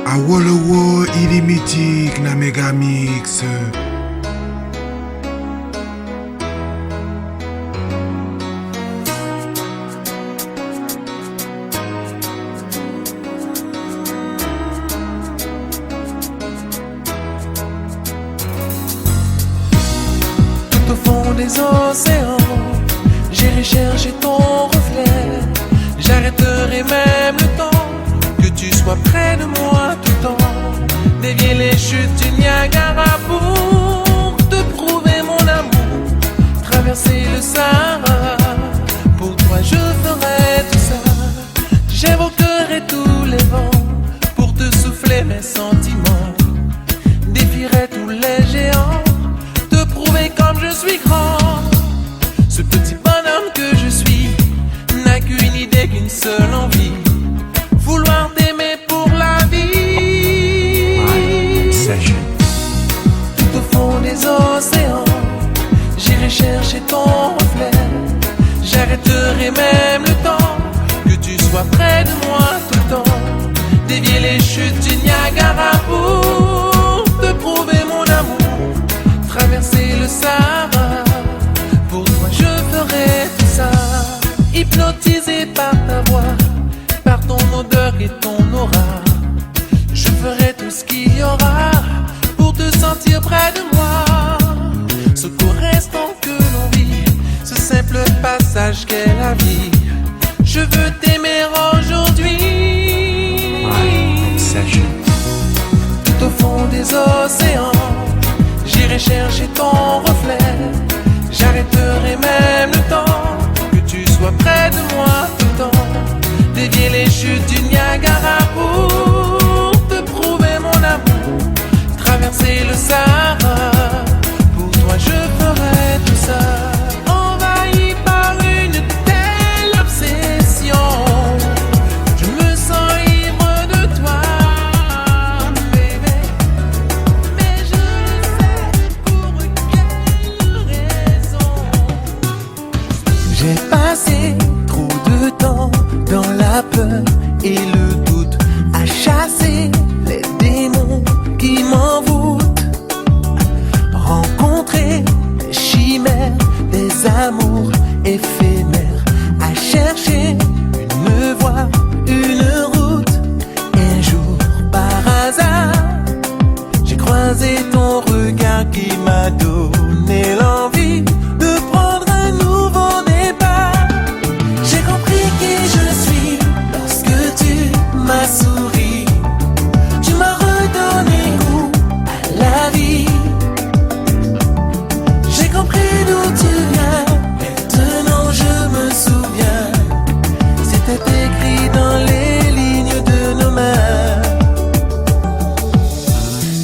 A Wolowo ilimitique na Megamix. Tout au fond des océans, j'irai chercher ton reflet. J'arrêterai même le temps, que tu sois près de moi tout le temps. Dévier les chutes du Niagara pour te prouver mon amour. Traverser le Sahara, pour toi je ferai tout ça. J'évoquerai tous les vents pour te souffler mes sentiments. Défierai tous les géants, te prouver comme je suis grand. Ce petit bonhomme que je suis n'a qu'une idée, qu'une seule envie: vouloir t'aimer pour la vie. Tout au fond des océans, j'irai chercher ton reflet. J'arrêterai même le temps, que tu sois près de moi tout le temps. Dévier les chutes du Niagara pour te prouver mon amour. Traverser le Sahara, pour toi je ferai tout ça. Hypnotisé par ta voix, par ton odeur et ton aura, je ferai tout ce qu'il y aura pour te sentir près de moi. Ce court instant que l'on vit, ce simple passage qu'est la vie, je veux t'aimer aujourd'hui. Tout au fond des océans, j'irai chercher ton reflet. J'arrêterai même le temps, que tu sois près de moi tout le temps. Dévier les chutes du Niagara pour te prouver mon amour. Traverser le Sahara, pour toi je ferai tout ça. Envahi par une telle obsession, je me sens ivre de toi, bébé. Mais je ne sais pour quelle raison. J'ai passé trop de temps dans la peur et le doute, à chasser les démons qui m'envoûtent. Rencontrer des chimères, des amours éphémères, à chercher une voie, une route. Et un jour, par hasard, j'ai croisé ton regard qui m'a donné l'envie de prendre un nouveau départ. J'ai compris qui je suis lorsque tu m'as souri. Tu m'as redonné goût à la vie. J'ai compris d'où tu viens, maintenant je me souviens. C'était écrit dans les lignes de nos mains.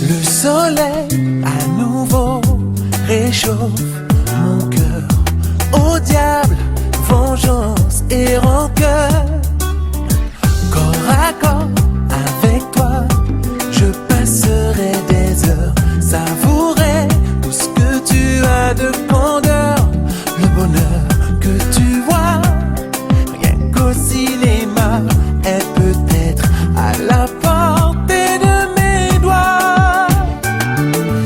Le soleil à nouveau réchauffe mon cœur. Au diable, vengeance et rancœur. Corps à corps avec toi, je passerai des heures, savourer tout ce que tu as de candeur. Le bonheur que tu vois, rien qu'au cinéma, est peut-être à la portée de mes doigts.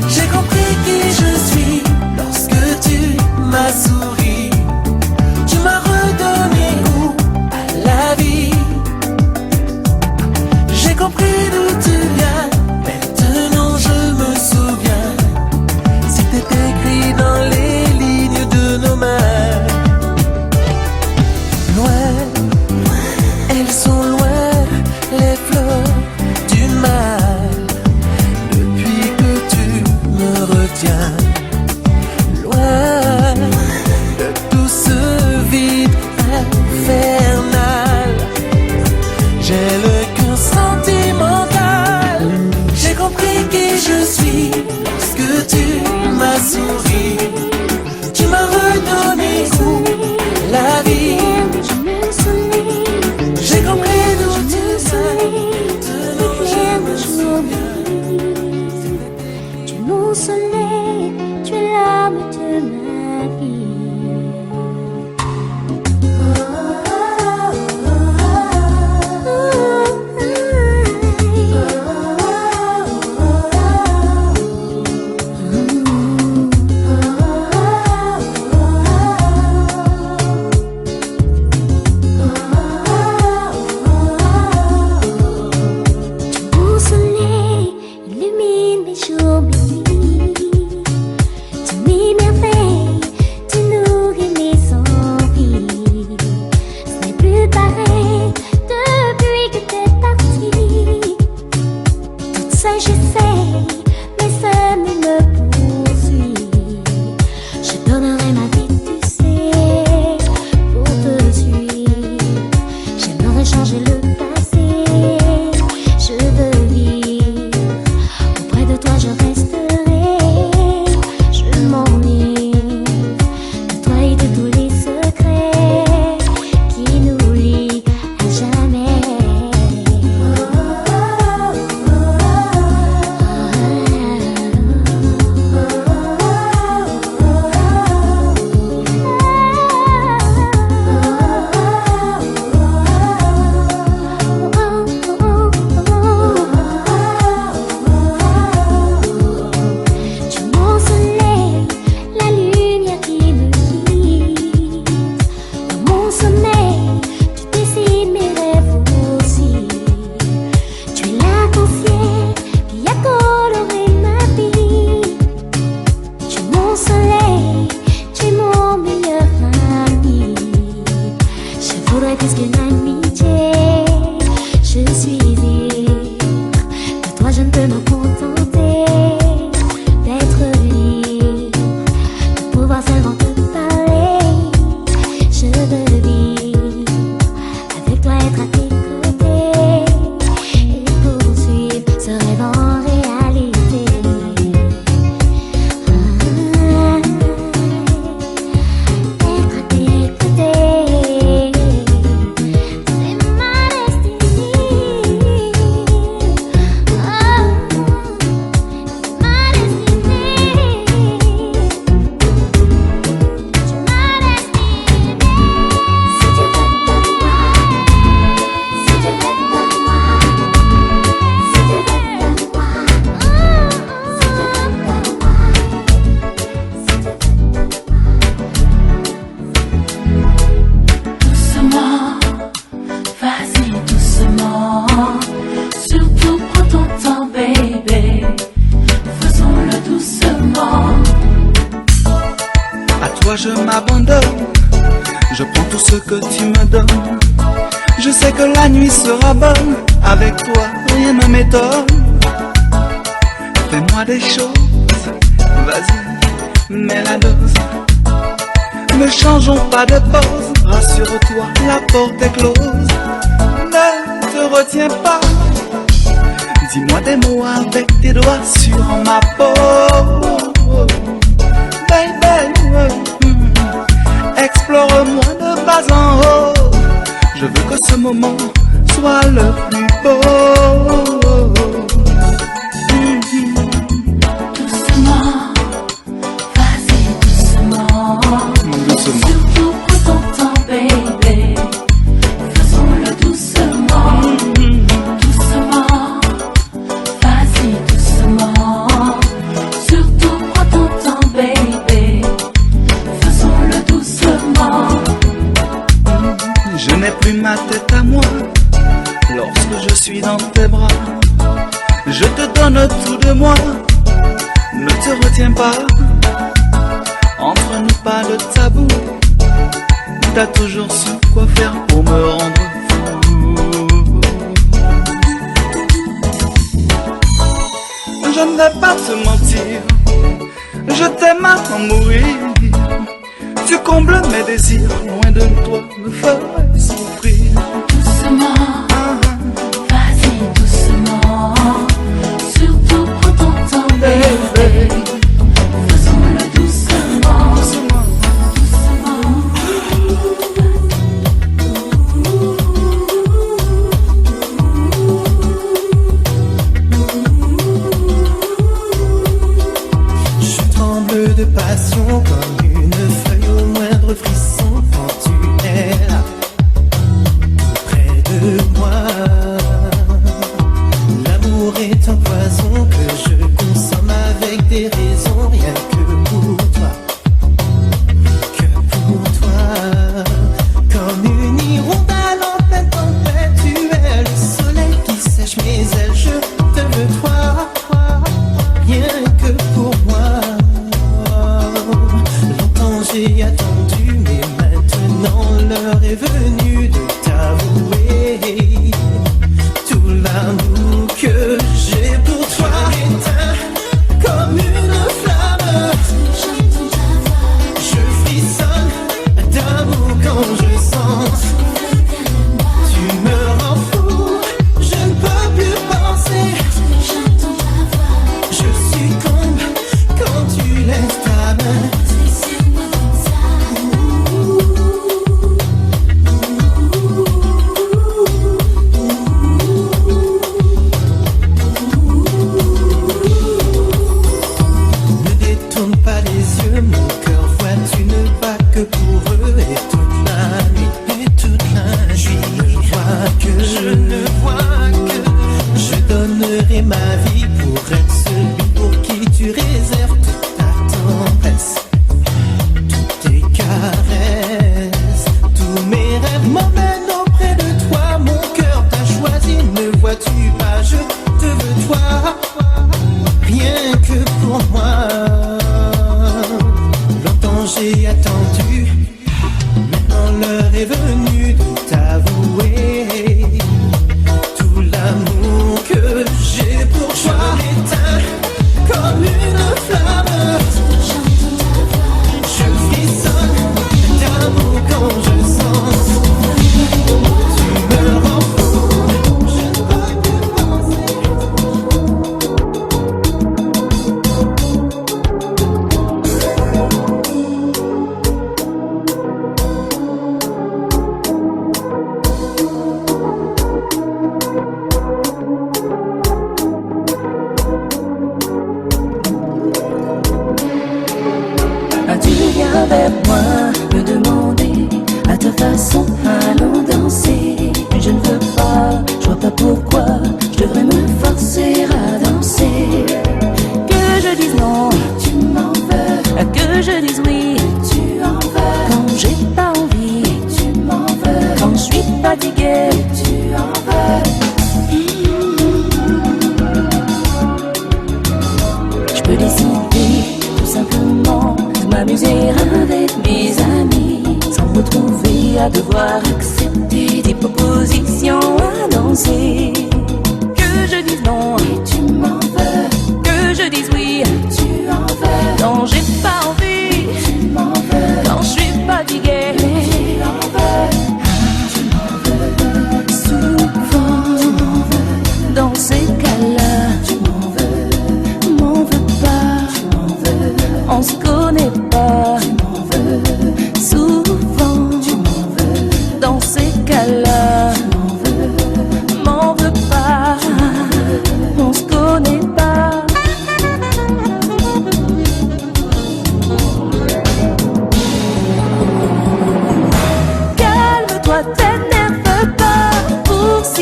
J'ai compris qui je suis lorsque tu m'as souri. Tu m'as redonné goût à la vie. J'ai compris d'où tu viens, maintenant je me souviens. C'était écrit dans les lignes de nos mains. Loin, elles sont loin, les fleurs du mal. Depuis que tu me retiens, loin de tout ce vide infernal. J'ai le cœur sentimental. J'ai compris qui je suis lorsque tu m'as souri. Tu m'as redonné goût à la vie. J'ai compris d'où tu viens, maintenant je me souviens. Du non soleil qu'une amitié. Je suis libre, de toi je ne peux me contenter. D'être libre, de pouvoir seulement te parler. Je veux vivre, avec toi être à tes côtés. Et poursuivre ce rêve en réalité. Être à tes côtés, c'est ma destinée. Oh, c'est ma destinée. C'est ma destinée. Si tu veux de moi, si tu veux de moi, si tu veux de moi, si tu veux de moi, si tu veux de moi. Doucement, vas-y doucement. Surtout prends ton temps, baby. Faisons-le doucement. À toi je m'abandonne, je prends tout ce que tu me donnes. Je sais que la nuit sera bonne, avec toi rien ne m'étonne. Fais-moi des choses, vas-y, mets la dose. Ne changeons pas de pose, rassure-toi, la porte est close. Ne te retiens pas, dis-moi des mots avec tes doigts sur ma peau. Baby, explore-moi de bas en haut. Je veux que ce moment soit le plus beau. Doucement, vas-y doucement. Doucement. Surtout prends ton temps, baby. Faisons-le doucement. Doucement, vas-y doucement. Surtout prends ton temps, baby. Faisons-le doucement. Je n'ai plus ma tête à moi lorsque je suis dans tes bras. Je te donne tout de moi, ne te retiens pas. Entre nous pas de tabou, t'as toujours su quoi faire pour me rendre fou. Je ne vais pas te mentir, je t'aime à en mourir. Tu combles mes désirs, loin de toi me ferais souffrir. Doucement, vas-y doucement. Surtout prends ton temps, baby. Faisons-le doucement. Doucement. Je tremble de passion comme une feuille au moindre frisson quand tu es là.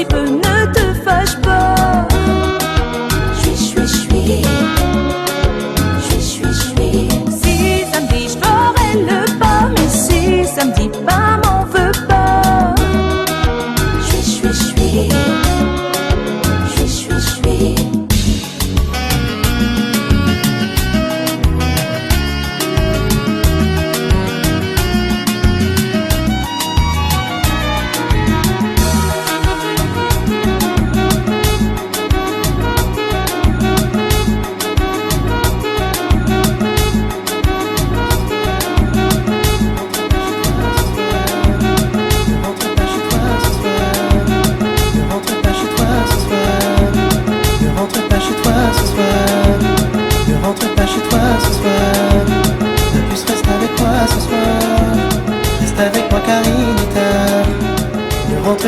petit peu, ne te fâche pas. Si samedi je ferai le pas, mais si samedi pas m'en veux pas.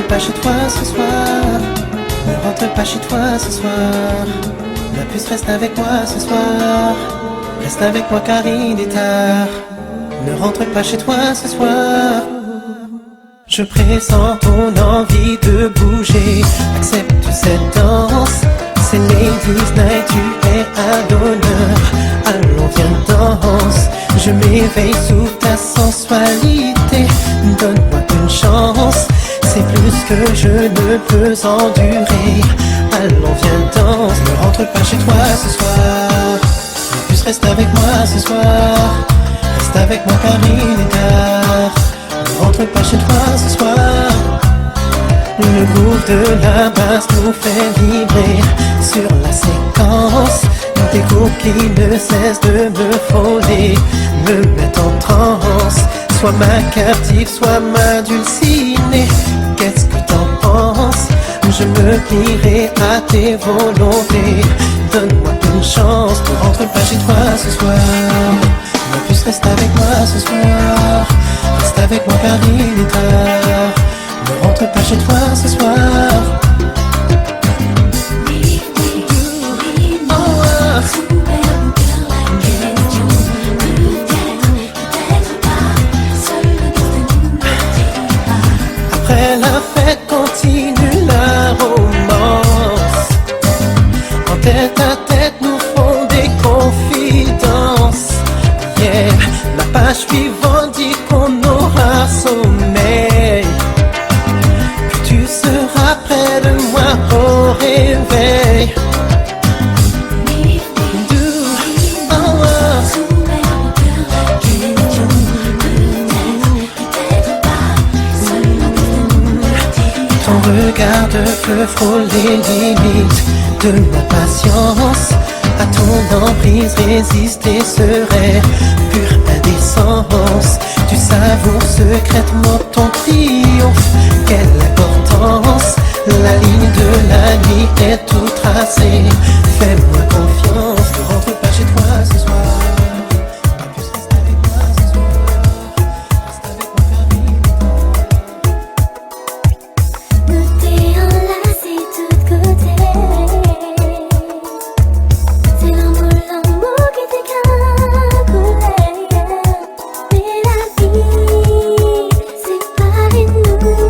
Pas chez toi ce soir, ne rentre pas chez toi ce soir. La puce reste avec moi ce soir, reste avec moi car il est tard. Ne rentre pas chez toi ce soir. Je pressens ton envie de bouger, accepte cette danse. C'est Ladies Night, tu es à l'honneur. Allons viens danse, je m'éveille sous ta sensualité. Donne-moi une chance. C'est plus que je ne peux endurer. Allons viens danse, ne rentre pas chez toi ce soir. La puce reste avec moi ce soir, reste avec moi car il est tard. Ne rentre pas chez toi ce soir. Le groove de la basse nous fait vibrer sur la séquence. Des coups qui ne cessent de me frôler, me mettent en transe. Sois ma captive, sois ma dulcinée. Qu'est-ce que t'en penses? Je me plierai à tes volontés. Donne-moi une chance, ne rentre pas chez toi ce soir. Ma puce reste avec moi ce soir, reste avec moi car il est tard. Ne rentre pas chez toi ce soir. Après la fête continue la romance. En tête à tête nous font des confidences. Yeah, la page suivante dit qu'on aura sommeil, que tu seras près de moi au réveil. Regarde feu frôle les limites de ma patience. À ton emprise résister serait pure indécence. Tu savoures secrètement ton triomphe. Quelle importance! La ligne de la nuit est tout tracée. Fais-moi confiance, ne rentre pas chez toi ce soir. Ma puce reste avec moi ce soir, reste avec moi car il est tard. Nous t'es enlacé de tous côtés. C'est l'amour qui t'écacoulait. Mais la vie séparait nous.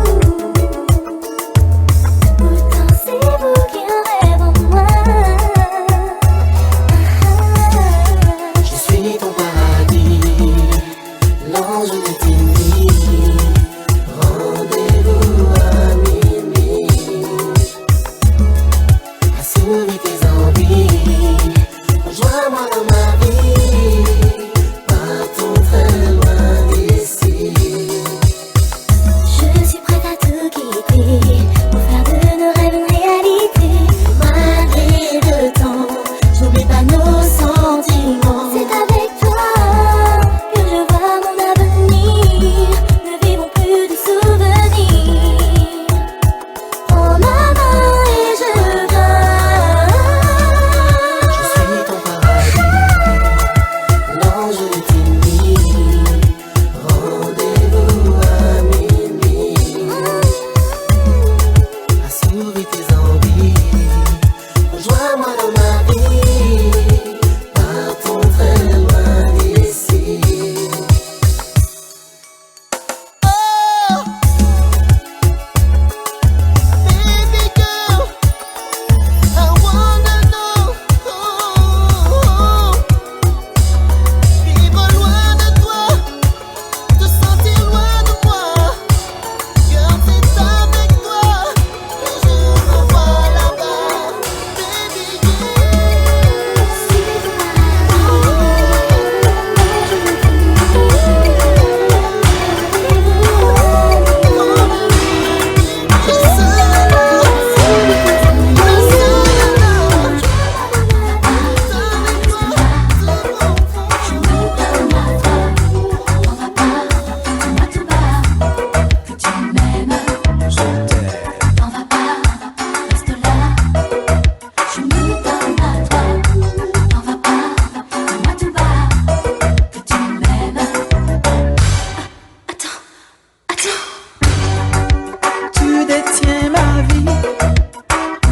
détiens ma vie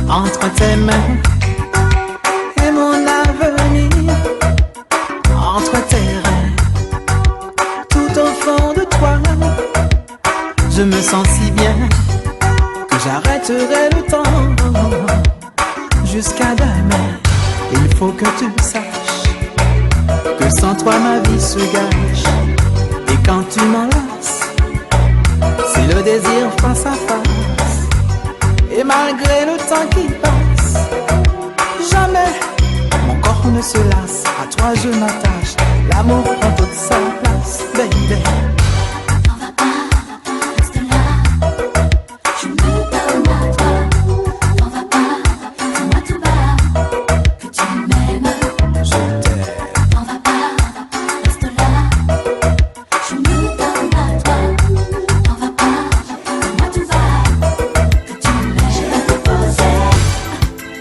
entre tes mains et mon avenir entre tes reins. Tout au fond de toi, je me sens si bien que j'arrêterai le temps jusqu'à demain. Il faut que tu saches que sans toi ma vie se gâche. Et quand tu m'enlaces, c'est le désir face à face. Et malgré le temps qui passe, jamais mon corps ne se lasse. À toi je m'attache, l'amour prend toute sa place, baby. T'en vas pas, reste là. Je me donne à toi. T'en vas pas, dis-moi tout bas que tu m'aimes. Je t'aime. T'en vas pas, reste là. Je me donne à toi. T'en vas pas, dis-moi tout bas que tu m'aimes. J'ai déposé.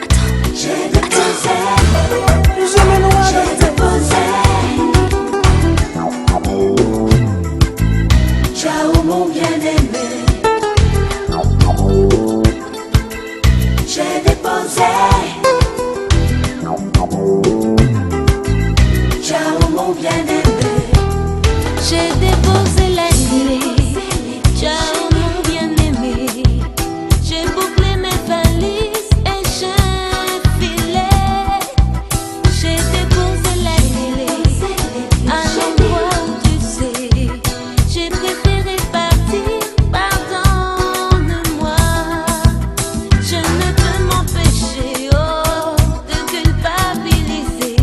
Attends, j'ai déposé. Je me noie de tes ciao mon bien-aimé. J'ai déposé. Ciao mon bien-aimé. J'ai déposé la clé. Ciao mon bien-aimé. J'ai bouclé mes valises et j'ai filé. J'ai déposé la clé à l'endroit où tu sais. J'ai préféré partir, pardonne-moi. Je ne peux m'empêcher de culpabiliser.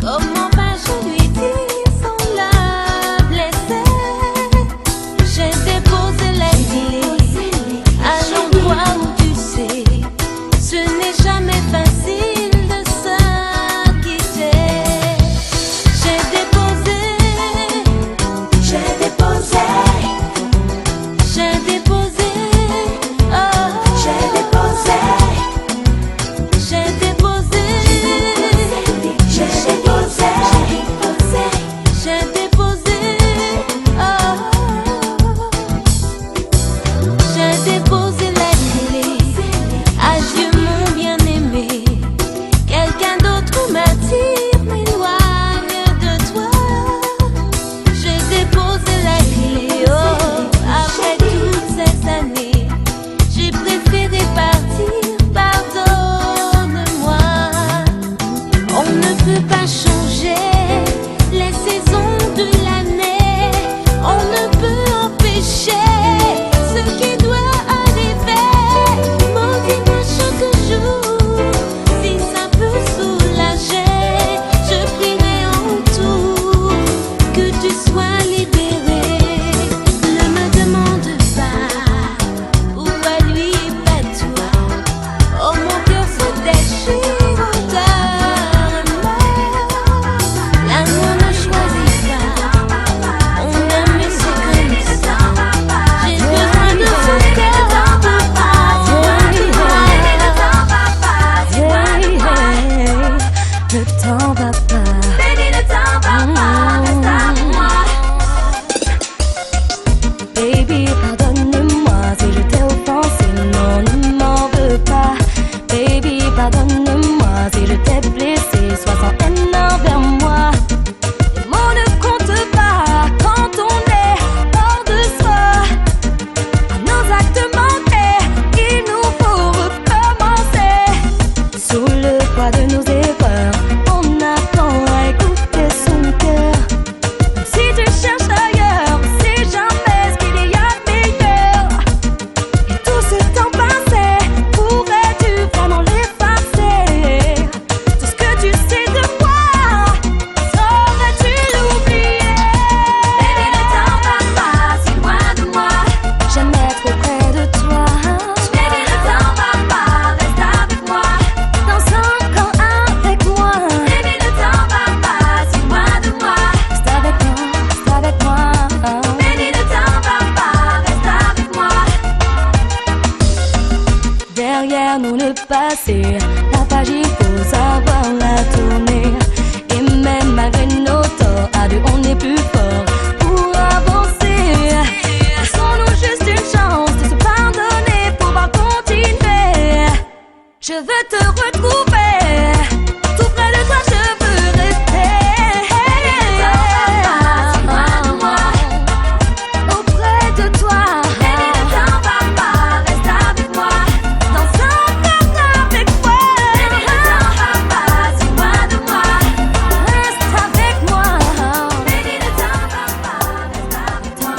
Comment vas-je lui dire sans la blesser? J'ai déposé la clé à l'endroit où tu sais. Ce n'est jamais facile de se quitter. J'ai déposé. J'ai déposé. J'ai déposé. Oh. J'ai déposé. J'ai déposé. J'ai déposé. J'ai déposé. Oh. J'ai déposé la clé. Adieu mon bien-aimé. Quelqu'un d'autre m'attire, m'éloigne de toi. J'ai déposé la clé, oh, après toutes ces années. J'ai préféré partir, pardonne-moi. On ne peut pas changer les saisons de l'année. On ne peut empêcher ce qui doit arriver. Maudis-moi chaque jour, si ça peut soulager. Je prierai en tout que tu sois libéré. Ne me demande pas pourquoi lui et pas toi. Oh mon cœur se déchire autant. L'amour ne choisit pas. On aime mais c'est comme ça. J'ai besoin de son cœur. Ne t'en va pas. Baby, ne t'en va pas. Reste avec moi. Baby, pardonne-moi si je t'ai offensé. Non, ne m'en veux pas. Baby, pardonne-moi si je t'ai blessé. Sois sans haine envers moi. Les mots ne comptent pas quand on est hors de soi. À nos actes manqués, il nous faut recommencer. Sous le poids de nos erreurs, on apprend à écouter son cœur. Même si tu cherches ailleurs, c'est jamais ce qu'il y a de meilleur. Et tout ce temps passé, pourrais-tu vraiment l'effacer? Tout ce que tu sais de moi, saurais-tu l'oublier? Baby, ne t'en va pas, si loin de moi. Jamais trop près de toi. Baby, ne t'en va pas, reste avec moi. Danse encore avec moi. Baby, ne t'en va pas, si loin de moi. Reste avec moi, reste avec moi. Baby, ne t'en va pas, reste avec moi. Derrière nous le passé, la page il faut savoir la tourner. Et même malgré nos torts, à deux on est plus fort pour avancer. Laissons-nous juste une chance de se pardonner. Je veux te retrouver, tout près de toi je veux rester. Auprès de toi, baby, ne t'en va pas, reste avec moi. Dans un cœur avec moi, baby, ne t'en va pas, si loin de moi. Reste avec moi, baby, ne t'en va pas, reste avec moi.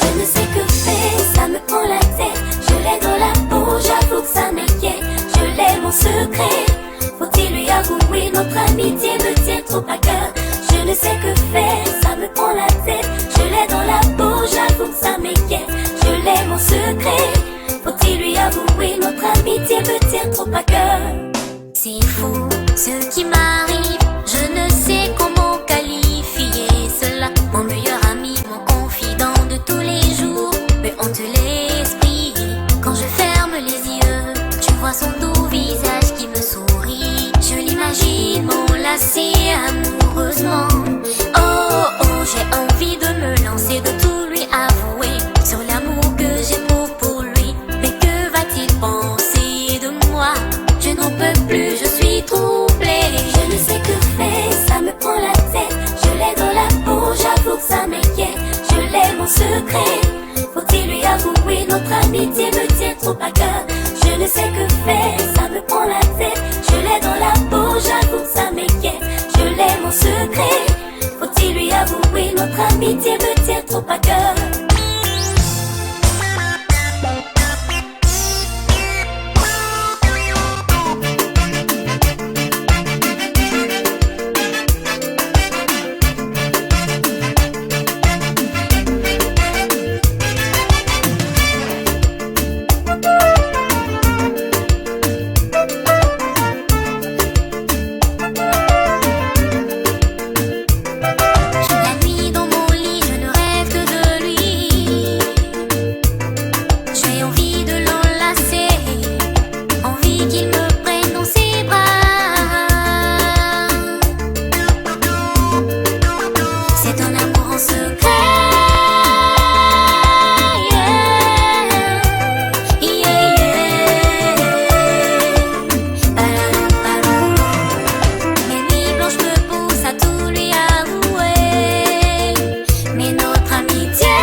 Je ne sais que faire, ça me prend la tête. Je l'ai dans la peau, j'avoue que ça m'inquiète. Je l'ai mon secret, faut-il lui avouer? Notre amitié me tient trop à cœur. Je ne sais que faire, ça me prend la tête. Je l'ai dans la peau, j'avoue que ça m'inquiète. Je l'ai mon secret, faut-il lui avouer? Notre amitié me tient trop à cœur. C'est fou ce qui m'arrive, je ne sais comment qualifier cela. Mon meilleur ami, mon confident de tous les jours, me hante l'esprit. Quand je ferme les yeux, tu vois son doux visage qui me sourit. Je l'imagine m'enlacer amoureusement. Oh oh, j'ai envie de me lancer, de tout lui avouer sur l'amour que j'éprouve pour lui. Mais que va-t-il penser de moi? Je n'en peux plus, je suis troublée. Je ne sais que faire, ça me prend la tête. Je l'ai dans la peau, j'avoue que ça m'inquiète. Je l'ai mon secret, faut-il lui avouer? Notre amitié me tient trop à cœur. Je ne sais que faire, ça me prend la tête. Je l'ai dans la peau, j'avoue que ça m'inquiète. Je l'ai mon secret, faut-il lui avouer? Notre amitié me tient trop à cœur. La nuit dans mon lit, je ne rêve que de lui. J'ai envie de l'enlacer, envie qu'il me prenne dans ses bras. C'est un amour en secret. Yeah, yeah. Mes nuits blanches me poussent à tout lui avouer. Mais notre amitié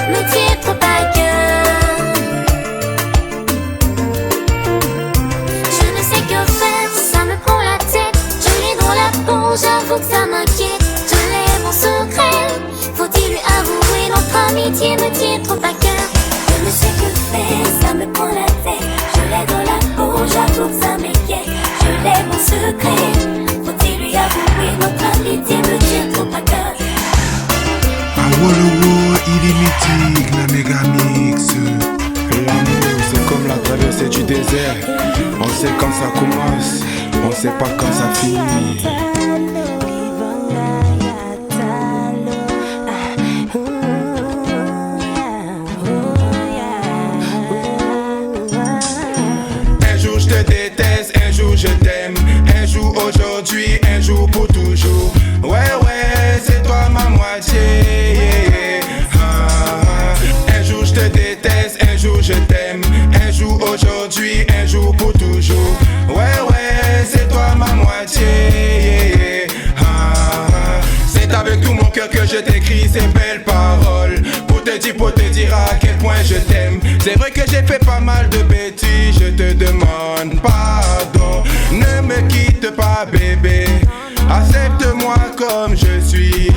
me tient trop à cœur. Je ne sais que faire, ça me prend la tête. Je l'ai dans la peau, j'avoue que ça m'inquiète. Je l'ai mon secret, faut-il lui avouer? Notre amitié me tient trop à cœur. Je ne sais que faire, ça me prend la tête. Je l'ai dans la peau, j'avoue que ça m'inquiète. Je l'ai mon secret, faut-il lui avouer? Notre amitié me tient trop à cœur. Awolowo ilimitique na Megamix. L'amour c'est comme la traversée du désert. On sait quand ça commence, on sait pas quand ça finit. Un jour je te déteste, un jour je t'aime. Un jour aujourd'hui, un jour pour toujours. Ouais ouais, c'est toi ma moitié. Un jour je te déteste, un jour je t'aime. Un jour aujourd'hui, un jour pour toujours. Ouais ouais, c'est toi ma moitié. C'est avec tout mon cœur que je t'écris ces belles paroles. Pour te dire à quel point je t'aime. C'est vrai que j'ai fait pas mal de bêtises. Je te demande pardon. Ne me quitte pas bébé. Accepte-moi comme je suis.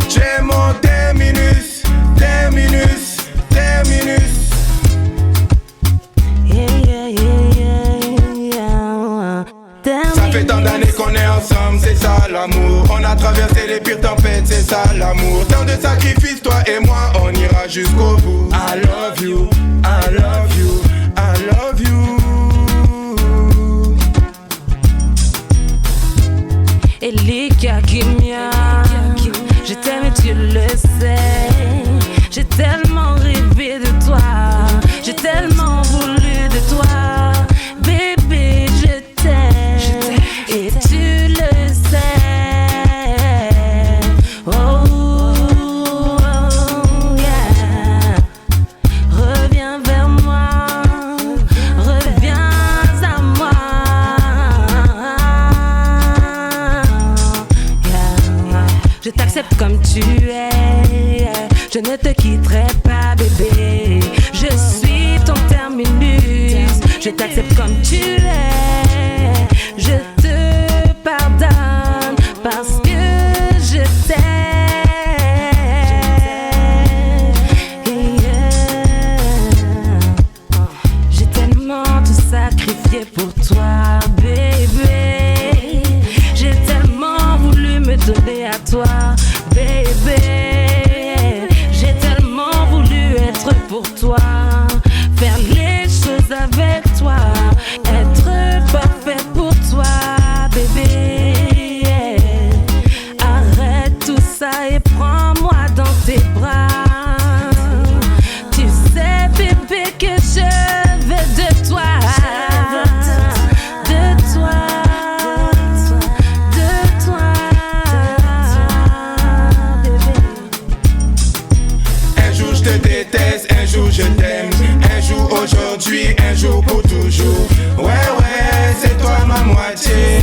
Tu es mon terminus, terminus, terminus. Ça fait tant d'années qu'on est ensemble, c'est ça l'amour. On a traversé les pires tempêtes, c'est ça l'amour. Tant de sacrifices, toi et moi, on ira jusqu'au bout. I love you, I love you, I love you. Elika kimya, Je t'aime et tu le sais. J'ai tellement rêvé de toi. J'ai tellement voulu de toi. Bébé, je t'aime et tu le sais. Oh, oh, yeah. Reviens vers moi, reviens à moi. Yeah. Je t'accepte comme tu es. Je ne te quitterai pas, bébé. Je suis ton terminus. Je t'accepte comme tu es. Je te pardonne parce que je t'aime. Yeah. J'ai tellement tout sacrifié pour toi, bébé. J'ai tellement voulu me donner à toi, bébé. J'ai tellement voulu être pour toi, faire les choses avec toi, être parfait pour toi, bébé. Arrête tout ça et prends-moi dans tes bras. Tu sais, bébé, que je veux de toi, de toi, de toi, bébé. Un jour je te déteste, un jour je t'aime. Un jour aujourd'hui, un jour pour toujours. Ouais, ouais, c'est toi ma moitié.